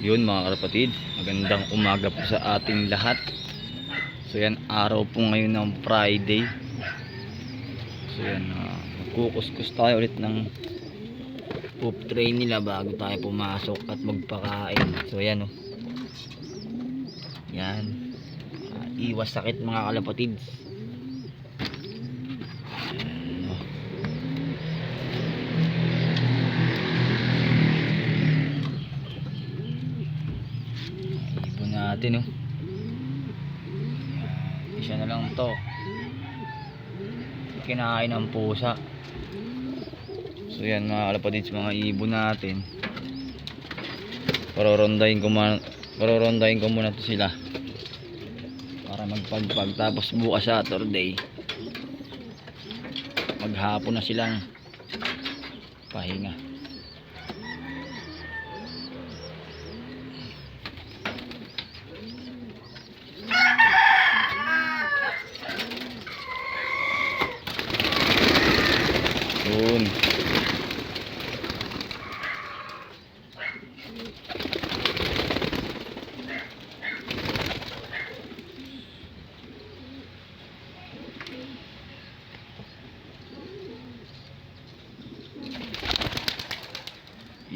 Yun mga kapatid, magandang umaga po sa ating lahat. So yan, araw po ngayon ng Friday. So yan, magkukuskus tayo ulit ng poop tray nila bago tayo pumasok at magpakain. So yan yan, iwas sakit mga kalapatids. Ibon natin isa na lang to, kinain ng pusa. So yan mga kalapatids, mga ibon natin. Parorondahin ko muna to sila para magpagpag, tapos bukas Saturday maghapon na silang pahinga.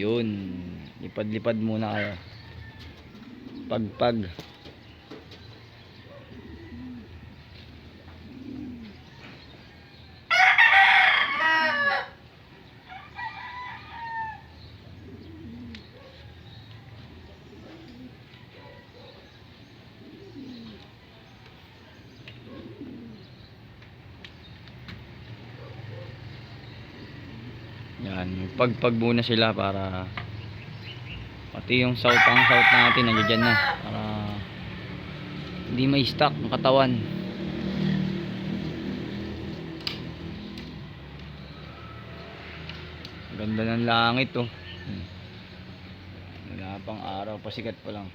Yun, lipad-lipad muna kayo. Pagpag. Yan, pagpag muna sila para pati yung south natin nandiyan na, para hindi may stock ng katawan. Ganda ng langit wala pang araw, pasikat pa lang.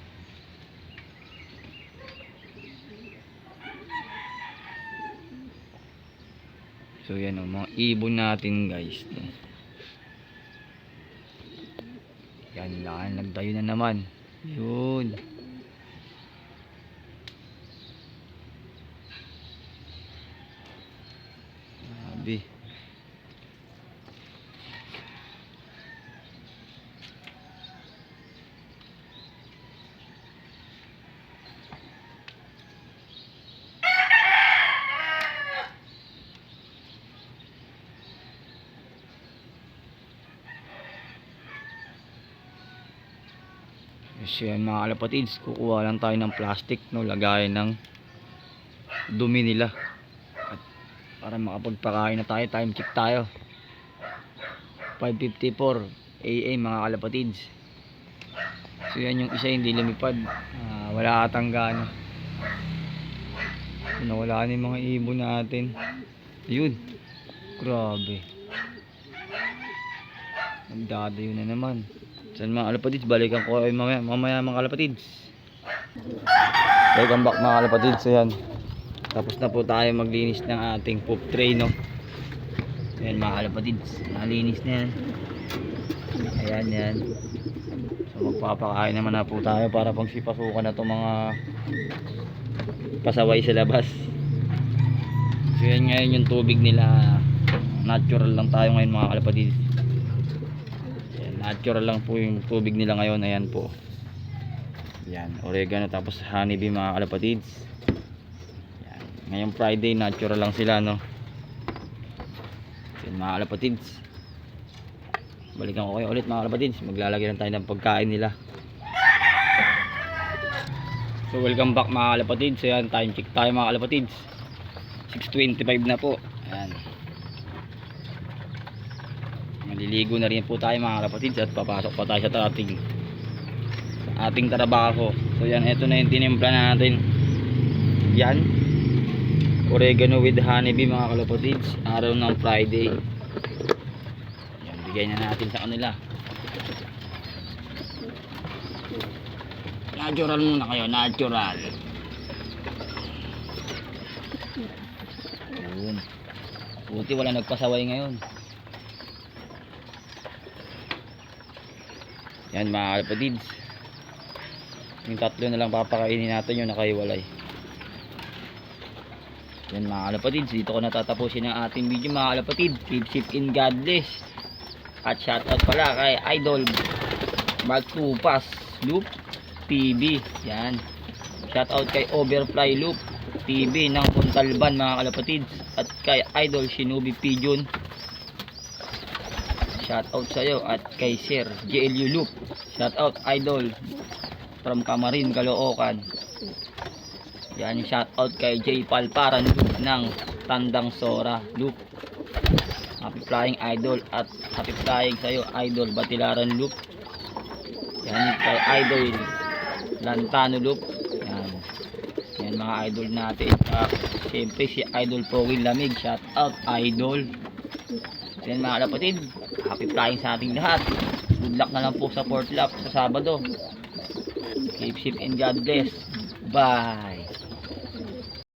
So yan mga ibon natin guys. Yan lang, nagtayo na naman. Yun. Sabi. Kasi yan mga kalapatids, kukuha lang tayo ng plastic, lagayan ng dumi nila at para makapagpakain na tayo. Time check tayo, 5:54 AM mga kalapatids. So yan, yung isa hindi lumipad, wala atang gana, nawala na yung mga ibon natin. Yun, grabe, nagdadayo na naman. Saan mga kalapatids, balikan ko ay mamaya mga kalapatids. Welcome back mga kalapatids. So yan, tapos na po tayo maglinis ng ating poop tray Yan mga kalapatids, nalinis na yan. Ayan yan. So magpapakain naman na po tayo para pang sipasukan na itong mga pasaway sa labas. So yan ngayon yung tubig nila, natural lang tayo ngayon mga kalapatids. Natural lang po yung tubig nila ngayon. Ayan po, yan, oregano tapos honeybee mga kalapatids. Yan, ngayong Friday natural lang sila yan mga kalapatids. Balikan ko kayo ulit mga kalapatids, maglalagay lang tayo ng pagkain nila. So welcome back mga kalapatids. So yan, time check tayo mga kalapatids, 6:25 na po. Ayan, maliligo na rin po tayo mga kalapatids at papasok pa tayo sa ating trabaho. So yan, ito na yung tinimpla natin. Yan, oregano with honeybee mga kalapatids, araw ng Friday. Yan, bigay na natin sa kanila. Natural muna kayo, natural. Yun, buti wala nagpasaway ngayon. Yan mga kalapatids, Yung tatlo na lang papakainin natin yung nakaiwalay. Yan mga kalapatids, dito ko natatapusin ang ating video mga kalapatid. Keep safe in God bless. At shoutout pala kay Idol Mark Tupas Loop TV. Yan. Shoutout kay Overfly Loop TV ng Puntalban mga kalapatids. At kay Idol Shinobi Pigeon. Shoutout sa iyo. At kay Sir JLU Loop. Shoutout Idol from Camarin, Caloocan. Yan yung shoutout kay J Palparan Loop ng Tandang Sora Loop. Happy flying Idol at happy flying sa iyo Idol Batilaran Loop. Yan kay Idol Lantano Loop. Yan. Yan mga idol natin. Siyempre si Idol Pogi Lamig. Shoutout Idol. Yan mga kapatid. Happy flying sa ating lahat. Good luck na lang po sa 4th lap sa Sabado. Keep safe and God bless. Bye.